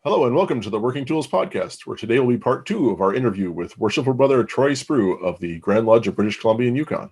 Hello and welcome to the Working Tools Podcast, where today will be part 2 of our interview with Worshipful Brother Troy Spreeuw of the Grand Lodge of British Columbia and Yukon.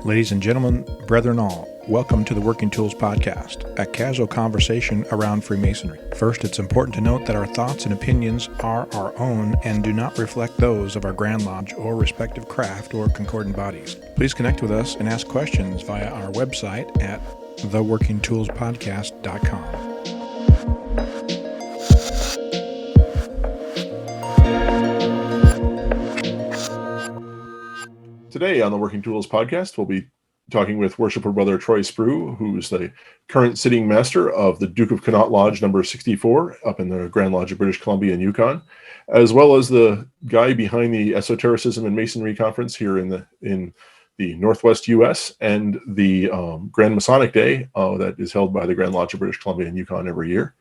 Ladies and gentlemen, brethren all, welcome to the Working Tools Podcast, a casual conversation around Freemasonry. First, it's important to note that our thoughts and opinions are our own and do not reflect those of our Grand Lodge or respective craft or concordant bodies. Please connect with us and ask questions via our website at theworkingtoolspodcast.com. Today on the Working Tools Podcast, we'll be talking with Worshipful Brother Troy Spreeuw, who's the current sitting master of the Duke of Connaught Lodge number 64 up in the Grand Lodge of British Columbia and Yukon, as well as the guy behind the Esotericism and Masonry Conference here in the Northwest U.S. and the Grand Masonic Day that is held by the Grand Lodge of British Columbia and Yukon every year.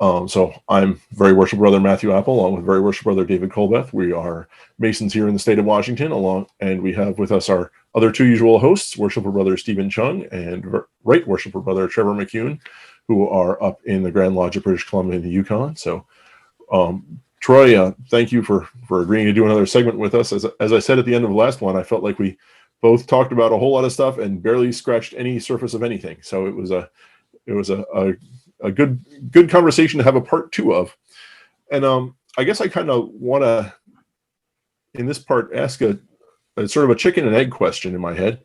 So I'm Very Worshipful Brother Matthew Appel, along with Very Worshipful Brother David Colbeth. We are Masons here in the state of Washington, and we have with us our other two usual hosts, Worshipful Brother Stephen Chung and Right Worshipful Brother Trevor McKeown, who are up in the Grand Lodge of British Columbia and the Yukon. So, Troy, thank you for agreeing to do another segment with us. As I said at the end of the last one, I felt like we both talked about a whole lot of stuff and barely scratched any surface of anything. So it was a good conversation to have a part 2 of. And I guess I kind of want to, in this part, ask a sort of a chicken and egg question in my head.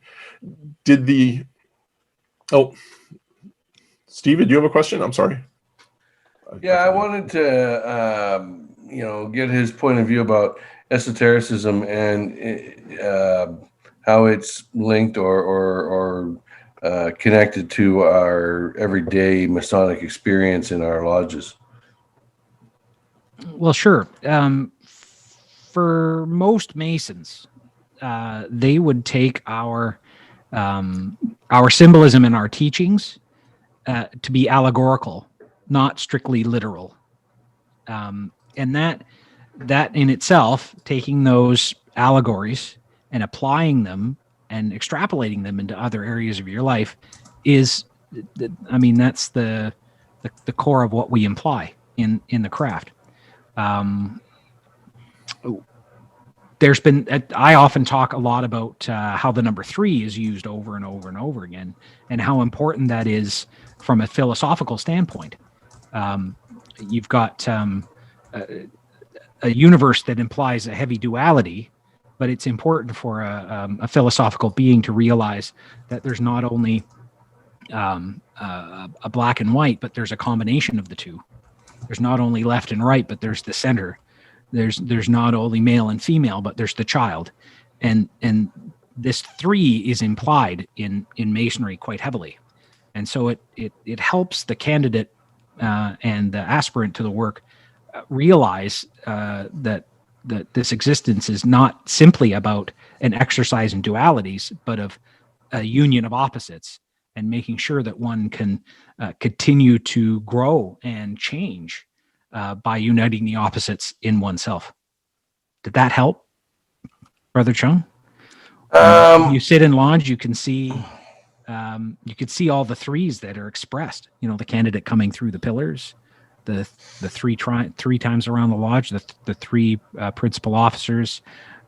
Steven, do you have a question? I'm sorry. Yeah, I wanted to, get his point of view about esotericism and how it's linked or connected to our everyday Masonic experience in our lodges. Well, sure. For most Masons, they would take our symbolism and our teachings to be allegorical, not strictly literal. And that in itself, taking those allegories and applying them and extrapolating them into other areas of your life that's the core of what we imply in the craft. I often talk a lot about how the number 3 is used over and over and over again, and how important that is from a philosophical standpoint. You've got a universe that implies a heavy duality, but it's important for a philosophical being to realize that there's not only a black and white, but there's a combination of the two. There's not only left and right, but there's the center. There's not only male and female, but there's the child. And this 3 is implied in Masonry quite heavily. And so it helps the candidate and the aspirant to the work realize that this existence is not simply about an exercise in dualities, but of a union of opposites, and making sure that one can continue to grow and change by uniting the opposites in oneself. Did that help, Brother Chung? You sit in lodge, you can see all the 3s that are expressed. The candidate coming through the pillars, the 3 times around the lodge, the 3 principal officers,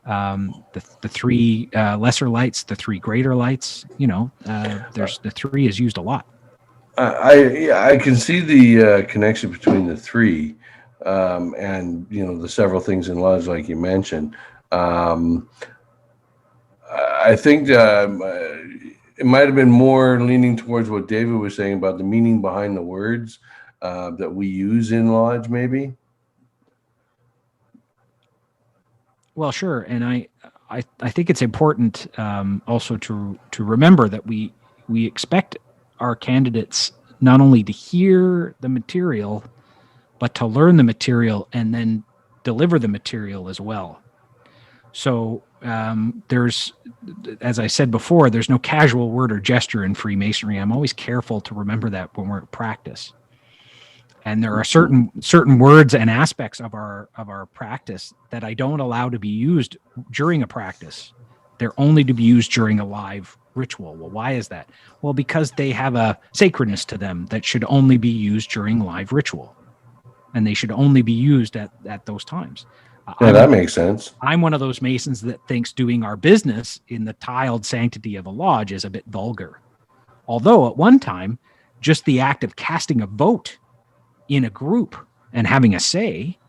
the 3 lesser lights, the 3 greater lights. There's the 3 is used a lot. I can see the connection between the 3 and the several things in lodge, like you mentioned. I think it might have been more leaning towards what David was saying about the meaning behind the words that we use in lodge, maybe. Well, sure, and I think it's important also to remember that we expect our candidates not only to hear the material, but to learn the material and then deliver the material as well. So there's, as I said before, there's no casual word or gesture in Freemasonry. I'm always careful to remember that when we're at practice. And there are certain words and aspects of our practice that I don't allow to be used during a practice. They're only to be used during a live ritual. Well, why is that? Well, because they have a sacredness to them that should only be used during live ritual, and they should only be used at those times. Yeah, that makes sense. I'm one of those Masons that thinks doing our business in the tiled sanctity of a lodge is a bit vulgar. Although at one time, just the act of casting a vote in a group and having a say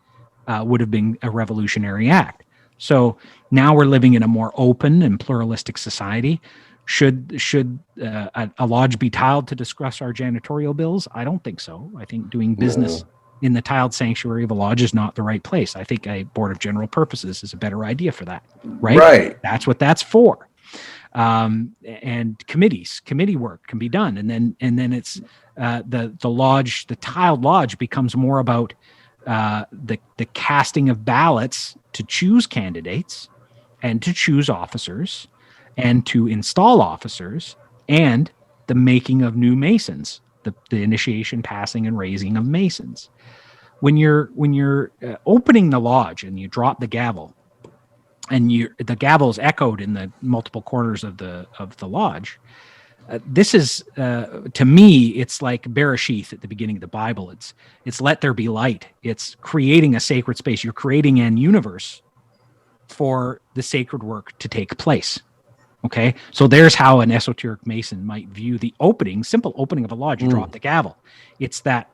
would have been a revolutionary act. So now we're living in a more open and pluralistic society. Should a lodge be tiled to discuss our janitorial bills? I don't think so. I think doing business in the tiled sanctuary of a lodge is not the right place. I think a board of general purposes is a better idea for that. Right. That's what that's for. And committee work can be done. And then it's the lodge, the tiled lodge becomes more about the casting of ballots to choose candidates and to choose officers and to install officers and the making of new Masons, the initiation, passing, and raising of Masons. When you're opening the lodge and you drop the gavel, and the gavel is echoed in the multiple corners of the lodge. This is to me, it's like Bereshith at the beginning of the Bible. It's let there be light. It's creating a sacred space. You're creating an universe for the sacred work to take place. Okay, so there's how an esoteric Mason might view the simple opening of a lodge. You drop the gavel. It's that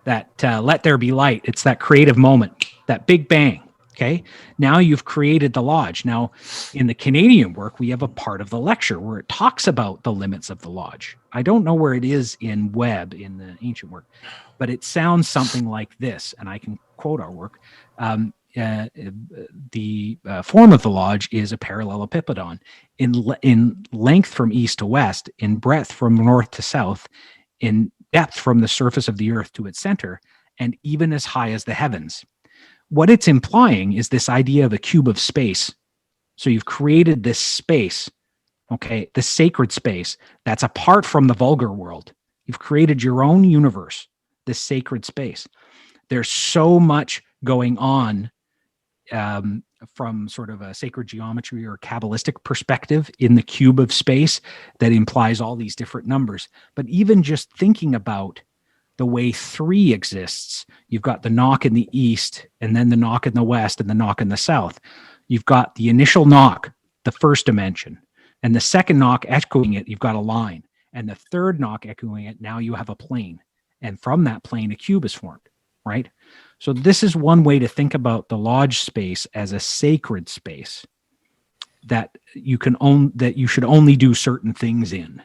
let there be light. It's that creative moment, that big bang. Okay, now you've created the lodge. Now, in the Canadian work, we have a part of the lecture where it talks about the limits of the lodge. I don't know where it is in Webb, in the ancient work, but it sounds something like this, and I can quote our work. The form of the lodge is a parallelepipedon in length from east to west, in breadth from north to south, in depth from the surface of the earth to its center, and even as high as the heavens. What it's implying is this idea of a cube of space. So you've created this space, okay, the sacred space that's apart from the vulgar world. You've created your own universe, this sacred space. There's so much going on from sort of a sacred geometry or Kabbalistic perspective in the cube of space that implies all these different numbers. But even just thinking about the way 3 exists, you've got the knock in the east, and then the knock in the west, and the knock in the south. You've got the initial knock, the first dimension, and the second knock echoing it, you've got a line, and the third knock echoing it, now you have a plane. And from that plane, a cube is formed, right? So this is one way to think about the lodge space as a sacred space that you should only do certain things in.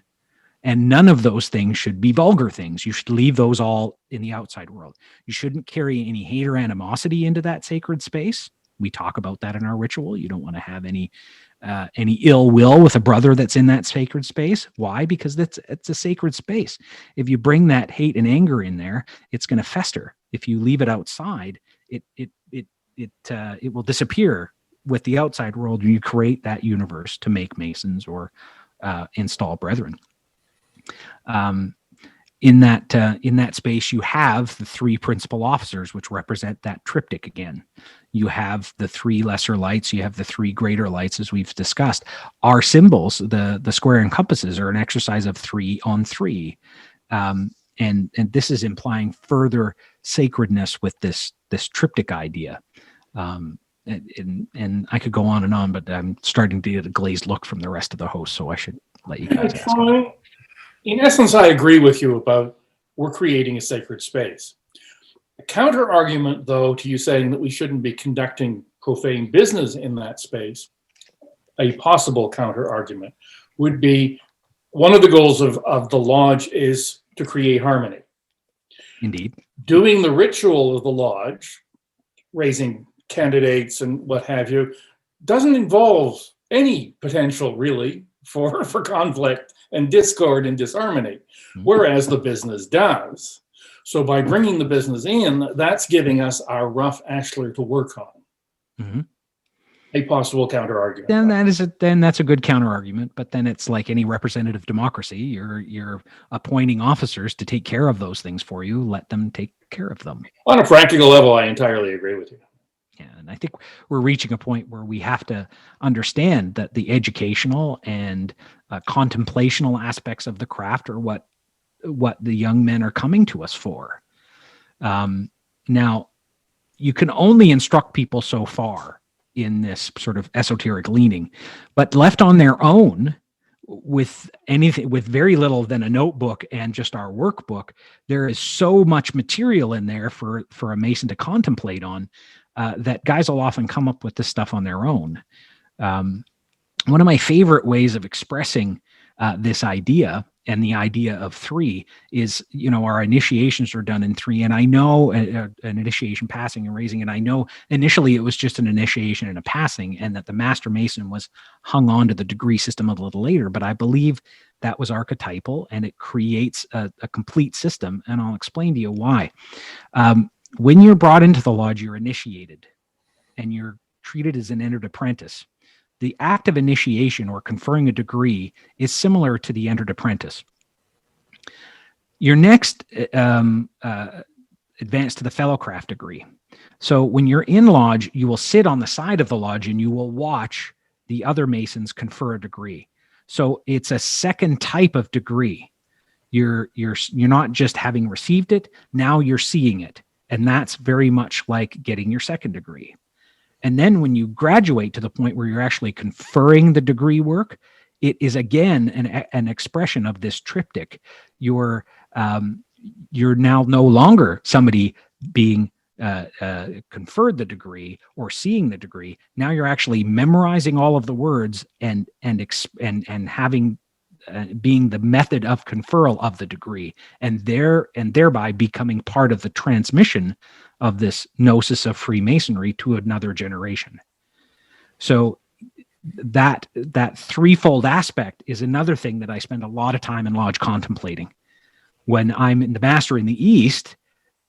And none of those things should be vulgar things. You should leave those all in the outside world. You shouldn't carry any hate or animosity into that sacred space. We talk about that in our ritual. You don't want to have any ill will with a brother that's in that sacred space. Why? Because it's a sacred space. If you bring that hate and anger in there, it's going to fester. If you leave it outside, it will disappear with the outside world, and you create that universe to make Masons or install brethren. In that space, you have the 3 principal officers, which represent that triptych again. You have the 3 lesser lights, you have the 3 greater lights, as we've discussed. Our symbols, the square and compasses, are an exercise of 3 on 3. And this is implying further sacredness with this triptych idea. And I could go on and on, but I'm starting to get a glazed look from the rest of the hosts, so I should let you guys ask. In essence, I agree with you about we're creating a sacred space. A counter argument, though, to you saying that we shouldn't be conducting profane business in that space, a possible counter argument would be one of the goals of the lodge is to create harmony. Indeed. Doing the ritual of the lodge, raising candidates and what have you, doesn't involve any potential really for conflict and discord and disharmony, whereas the business does. So by bringing the business in, that's giving us our rough ashlar to work on. Mm-hmm. A possible counter argument. Then that's a good counter argument. But then it's like any representative democracy. You're appointing officers to take care of those things for you. Let them take care of them. On a practical level, I entirely agree with you. Yeah, and I think we're reaching a point where we have to understand that the educational and contemplational aspects of the craft are what the young men are coming to us for. Now, you can only instruct people so far in this sort of esoteric leaning, but left on their own with anything, with very little than a notebook and just our workbook, there is so much material in there for a Mason to contemplate on, that guys will often come up with this stuff on their own. One of my favorite ways of expressing this idea and the idea of 3 is, our initiations are done in 3. And I know an initiation, passing, and raising. And I know initially it was just an initiation and a passing, and that the Master Mason was hung on to the degree system a little later. But I believe that was archetypal, and it creates a complete system. And I'll explain to you why. When you're brought into the lodge, you're initiated, and you're treated as an entered apprentice. The act of initiation or conferring a degree is similar to the entered apprentice. Your next advance to the fellowcraft degree. So when you're in lodge, you will sit on the side of the lodge and you will watch the other Masons confer a degree. So it's a second type of degree. You're not just having received it, now you're seeing it. And that's very much like getting your second degree. And then when you graduate to the point where you're actually conferring the degree work, it is again an expression of this triptych. You're now no longer somebody being conferred the degree or seeing the degree. Now you're actually memorizing all of the words and having being the method of conferral of the degree, and thereby becoming part of the transmission of this gnosis of Freemasonry to another generation. So that threefold aspect is another thing that I spend a lot of time in lodge contemplating. When I'm in the Master in the East,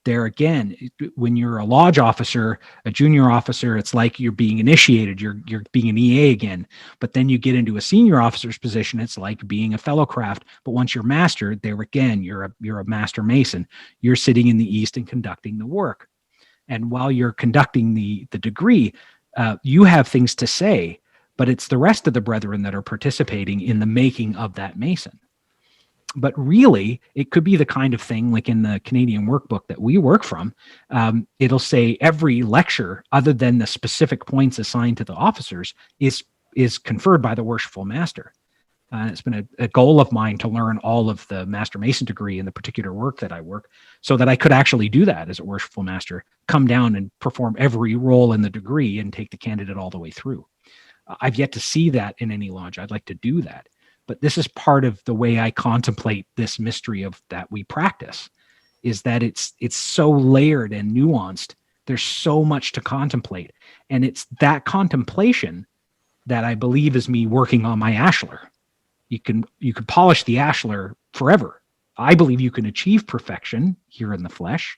there again, when you're a lodge officer, a junior officer, it's like you're being initiated, you're being an EA again. But then you get into a senior officer's position, it's like being a fellow craft. But once you're master, there again, you're a Master Mason. You're sitting in the East and conducting the work. And while you're conducting the degree, you have things to say, but it's the rest of the brethren that are participating in the making of that Mason. But really, it could be the kind of thing like in the Canadian workbook that we work from. It'll say every lecture, other than the specific points assigned to the officers, is conferred by the Worshipful Master. It's been a goal of mine to learn all of the Master Mason degree in the particular work that I work, so that I could actually do that as a Worshipful Master, come down and perform every role in the degree and take the candidate all the way through. I've yet to see that in any lodge. I'd like to do that. But this is part of the way I contemplate this mystery of that we practice, is that it's so layered and nuanced. There's so much to contemplate. And it's that contemplation that I believe is me working on my ashlar. You can polish the ashlar forever. I believe you can achieve perfection here in the flesh.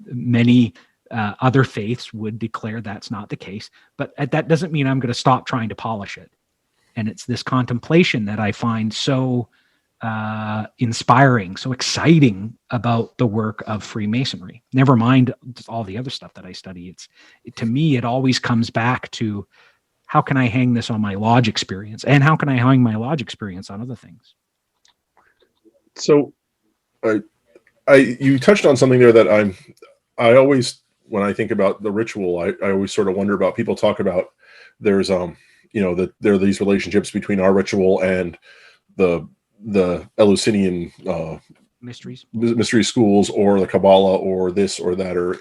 Many other faiths would declare that's not the case, but that doesn't mean I'm going to stop trying to polish it. And it's this contemplation that I find so inspiring, so exciting about the work of Freemasonry. Never mind all the other stuff that I study. To me, it always comes back to, how can I hang this on my lodge experience? And how can I hang my lodge experience on other things? So you touched on something there that I always, when I think about the ritual, I always sort of wonder about. People talk about there's that there are these relationships between our ritual and the Eleusinian mystery schools, or the Kabbalah, or this or that, or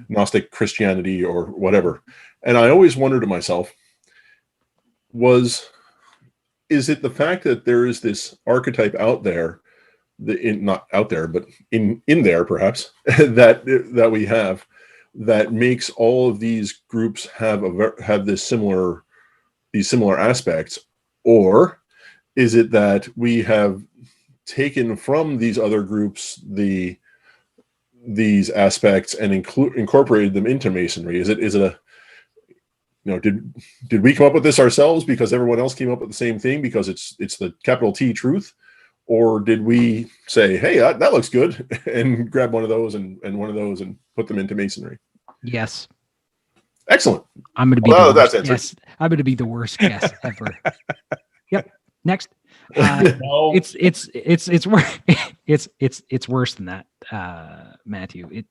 Gnostic Christianity or whatever. And I always wonder to myself, is it the fact that there is this archetype out there, not out there, but in there perhaps, that we have, that makes all of these groups have these similar aspects? Or is it that we have taken from these other groups these aspects and incorporated them into Masonry? Is it did we come up with this ourselves because everyone else came up with the same thing because it's the capital T truth? Or did we say, hey, that looks good, and grab one of those and one of those and put them into Masonry? Yes. Excellent. I'm going to be Well, the worst that's guest. I'm going to be the worst guest ever. Yep. Next. No. It's worse. It's worse than that, Matthew.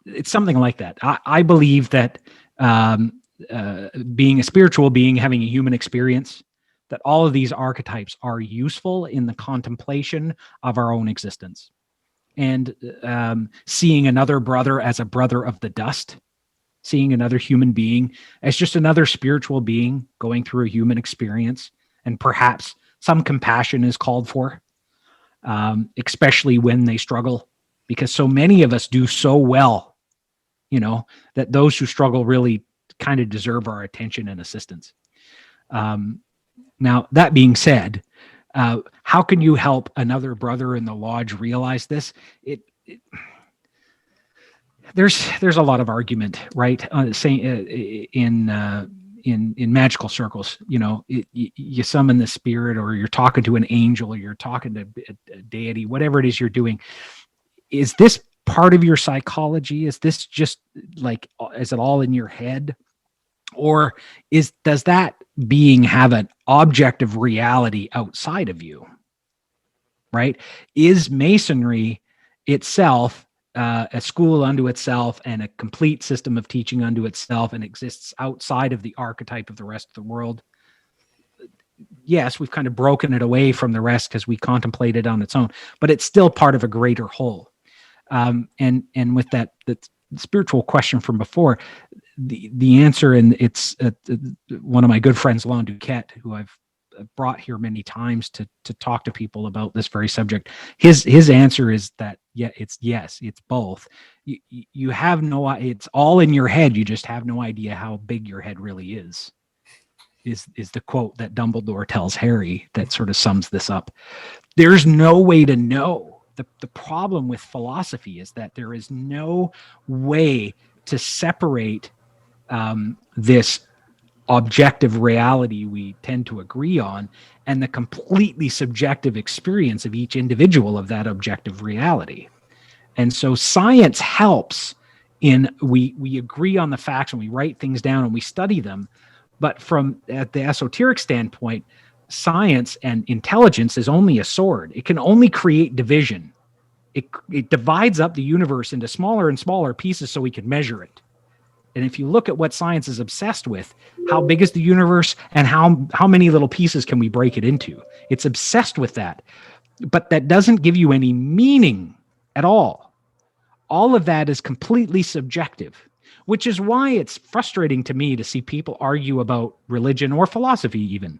It's something like that. I believe that being a spiritual being, having a human experience, that all of these archetypes are useful in the contemplation of our own existence, and seeing another brother as a brother of the dust, seeing another human being as just another spiritual being going through a human experience, and perhaps some compassion is called for, especially when they struggle, because so many of us do so well, that those who struggle really kind of deserve our attention and assistance. Now, that being said, how can you help another brother in the lodge realize this? There's a lot of argument, right? Saying in magical circles, you summon the spirit, or you're talking to an angel, or you're talking to a deity, whatever it is you're doing. Is this part of your psychology? Is this just like, is it all in your head? Or does that being have an objective reality outside of you, right? Is Masonry itself a school unto itself and a complete system of teaching unto itself, and exists outside of the archetype of the rest of the world? Yes, we've kind of broken it away from the rest because we contemplate it on its own, but it's still part of a greater whole. And with that spiritual question from before, the answer, and it's one of my good friends, Lon Duquette, who I've brought here many times to talk to people about this very subject. His answer is that it's both. You have no, it's all in your head. You just have no idea how big your head really is the quote that Dumbledore tells Harry that sort of sums this up. There's no way to know. The problem with philosophy is that there is no way to separate this objective reality we tend to agree on and the completely subjective experience of each individual of that objective reality. And so science helps in we agree on the facts and we write things down and we study them. But at the esoteric standpoint, science and intelligence is only a sword. It can only create division. It divides up the universe into smaller and smaller pieces so we can measure it. And if you look at what science is obsessed with, how big is the universe and how many little pieces can we break it into? It's obsessed with that. But that doesn't give you any meaning at all. All of that is completely subjective, which is why it's frustrating to me to see people argue about religion or philosophy even.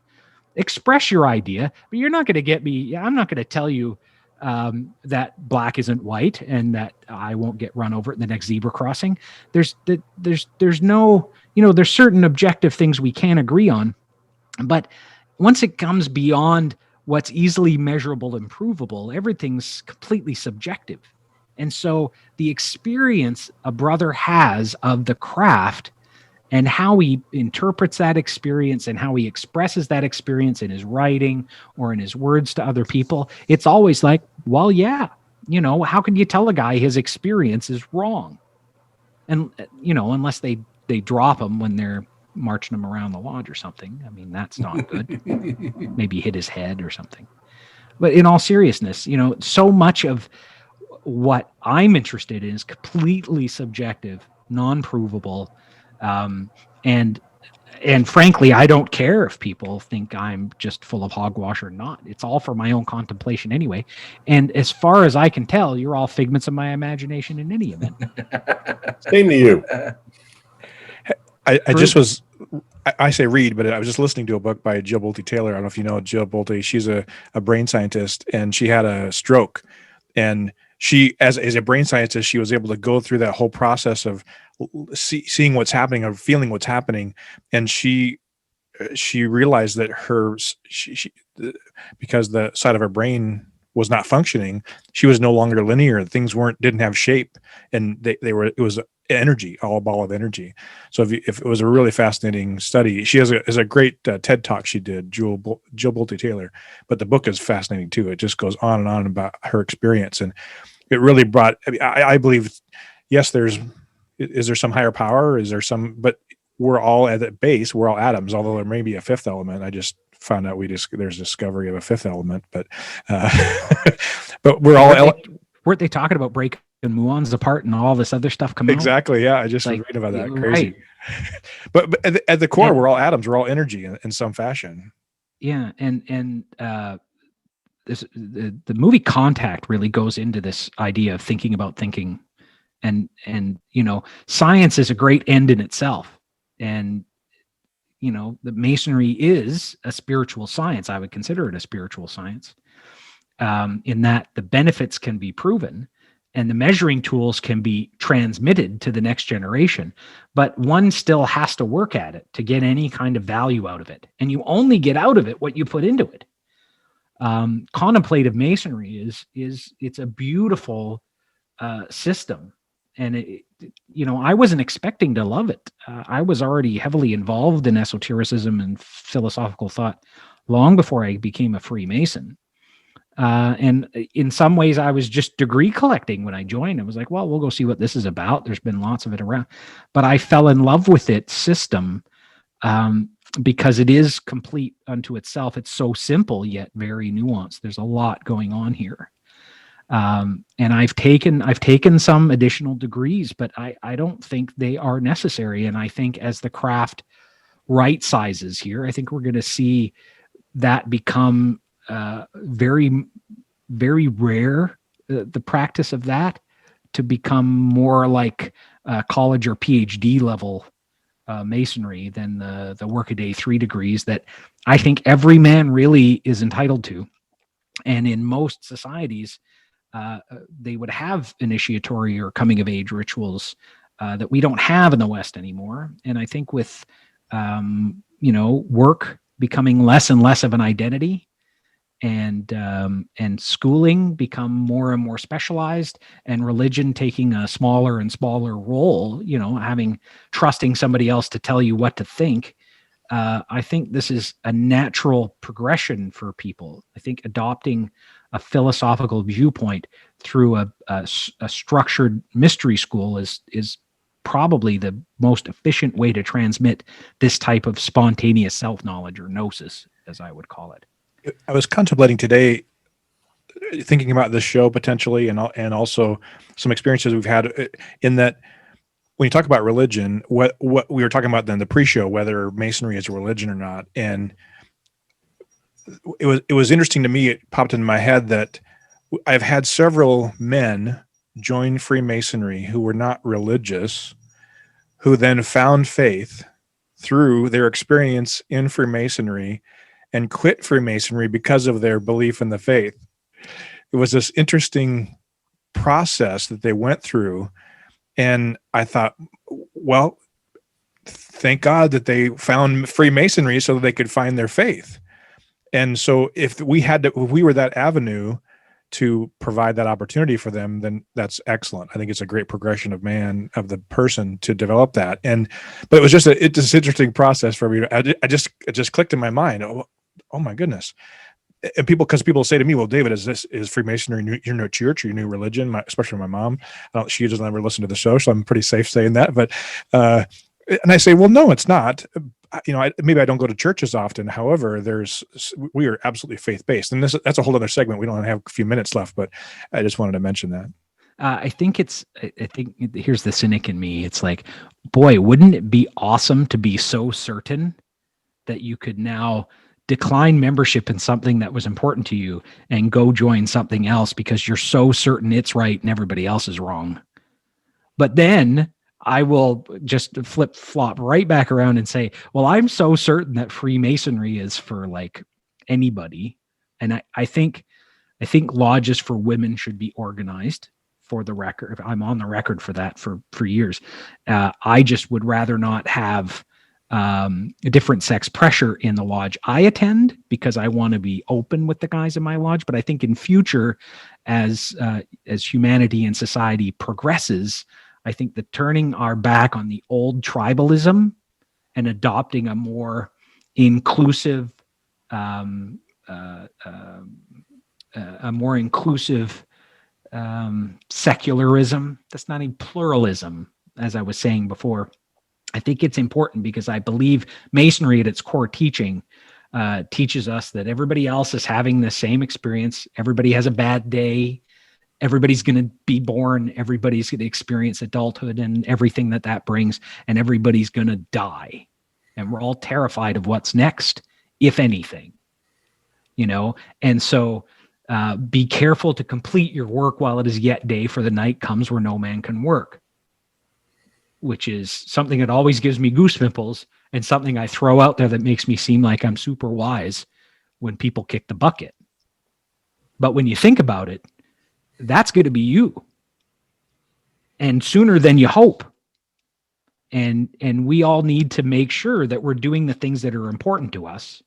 Express your idea, but you're not going to get me. I'm not going to tell you that black isn't white and that I won't get run over at the next zebra crossing. There's no, there's certain objective things we can agree on, but once it comes beyond what's easily measurable and provable, everything's completely subjective. And so the experience a brother has of the craft and how he interprets that experience and how he expresses that experience in his writing or in his words to other people, it's always like, well, yeah, how can you tell a guy his experience is wrong? And, unless they drop him when they're marching him around the lodge or something. I mean, that's not good. Maybe hit his head or something. But in all seriousness, so much of what I'm interested in is completely subjective, non-provable. And frankly, I don't care if people think I'm just full of hogwash or not. It's all for my own contemplation anyway. And as far as I can tell, you're all figments of my imagination in any event. Same to you. I say read, but I was just listening to a book by Jill Bolte Taylor. I don't know if you know Jill Bolte. She's a brain scientist, and she had a stroke. And she, as a brain scientist, she was able to go through that whole process of seeing what's happening or feeling what's happening. And she realized that because the side of her brain was not functioning, she was no longer linear. Things didn't have shape, and it was energy, all a ball of energy. So if it was a really fascinating study, she has a great TED talk she did, Jill Bolte Taylor, but the book is fascinating too. It just goes on and on about her experience, and it really brought. I believe, yes, there's is there some higher power? Is there some? But we're all at the base. We're all atoms, although there may be a fifth element. I just found out there's discovery of a fifth element, but but we're all. Weren't they talking about breaking muons apart and all this other stuff coming out? Exactly. Yeah, I just was reading about that. Crazy. Right. But at the core, we're all atoms. We're all energy in some fashion. Yeah, and the movie Contact really goes into this idea of thinking about thinking, and science is a great end in itself, and the Masonry is a spiritual science. I would consider it a spiritual science, in that the benefits can be proven and the measuring tools can be transmitted to the next generation, but one still has to work at it to get any kind of value out of it. And you only get out of it what you put into it. Contemplative Masonry it's a beautiful system. And I wasn't expecting to love it. I was already heavily involved in esotericism and philosophical thought long before I became a Freemason. And in some ways I was just degree collecting when I joined. I was like, well, we'll go see what this is about. There's been lots of it around, but I fell in love with its system, because it is complete unto itself. It's so simple, yet very nuanced. There's a lot going on here. And I've taken some additional degrees, but I don't think they are necessary. And I think as the craft right sizes here, I think we're going to see that become very, very rare, the practice of that, to become more like college or PhD level Masonry than the workaday 3 degrees that I think every man really is entitled to. And in most societies, they would have initiatory or coming of age rituals that we don't have in the West anymore. And I think with work becoming less and less of an identity, and schooling become more and more specialized, and religion taking a smaller and smaller role, trusting somebody else to tell you what to think. I think this is a natural progression for people. I think adopting a philosophical viewpoint through a structured mystery school is probably the most efficient way to transmit this type of spontaneous self-knowledge, or gnosis, as I would call it. I was contemplating today, thinking about this show potentially, and also some experiences we've had in that. When you talk about religion, what we were talking about then, the pre-show, whether Masonry is a religion or not, and it was interesting to me. It popped into my head that I've had several men join Freemasonry who were not religious, who then found faith through their experience in Freemasonry and quit Freemasonry because of their belief in the faith. It was this interesting process that they went through. And I thought, well, thank God that they found Freemasonry so that they could find their faith. And so if we were that avenue to provide that opportunity for them, then that's excellent. I think it's a great progression of the person to develop that. But it was just it's this interesting process for me. It just clicked in my mind. Oh my goodness. And because people say to me, well, David, is Freemasonry your new church, your new religion? Especially my mom, she doesn't ever listen to the show, so I'm pretty safe saying that. But and I say, well, no, it's not. Maybe I don't go to church as often. However, we are absolutely faith based, and that's a whole other segment. We don't have a few minutes left, but I just wanted to mention that. I think here's the cynic in me. It's like, boy, wouldn't it be awesome to be so certain that you could now decline membership in something that was important to you and go join something else because you're so certain it's right and everybody else is wrong. But then I will just flip-flop right back around and say, well, I'm so certain that Freemasonry is for like anybody. And I think lodges for women should be organized, for the record. I'm on the record for that for years. I just would rather not have a different sex pressure in the lodge I attend, because I want to be open with the guys in my lodge. But I think in future, as humanity and society progresses, I think that turning our back on the old tribalism and adopting a more inclusive, secularism, that's not even pluralism, as I was saying before, I think it's important because I believe Masonry at its core teaching teaches us that everybody else is having the same experience. Everybody has a bad day. Everybody's going to be born. Everybody's going to experience adulthood and everything that brings, and everybody's going to die. And we're all terrified of what's next, if anything, And so be careful to complete your work while it is yet day, for the night comes where no man can work, which is something that always gives me goose pimples and something I throw out there that makes me seem like I'm super wise when people kick the bucket. But when you think about it, that's going to be you. And sooner than you hope. And we all need to make sure that we're doing the things that are important to us,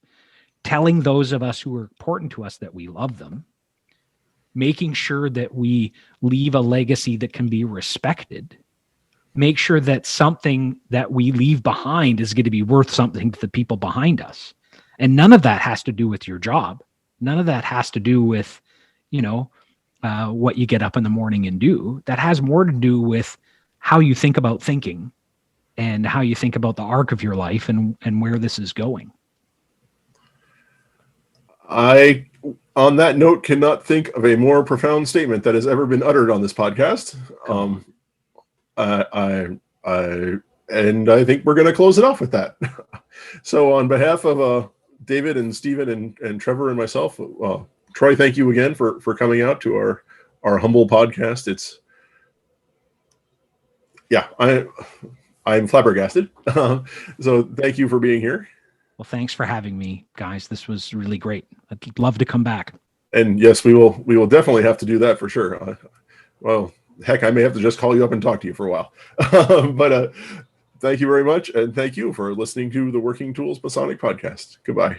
telling those of us who are important to us that we love them, making sure that we leave a legacy that can be respected, make sure that something that we leave behind is going to be worth something to the people behind us. And none of that has to do with your job. None of that has to do with, what you get up in the morning and do. That has more to do with how you think about thinking and how you think about the arc of your life and where this is going. I, on that note, cannot think of a more profound statement that has ever been uttered on this podcast. And I think we're going to close it off with that. So on behalf of David and Stephen and Trevor and myself, Troy, thank you again for coming out to our humble podcast. It's, I'm flabbergasted. So thank you for being here. Well, thanks for having me, guys. This was really great. I'd love to come back. And yes, we will definitely have to do that for sure. Well, heck, I may have to just call you up and talk to you for a while. But thank you very much. And thank you for listening to the Working Tools Masonic Podcast. Goodbye.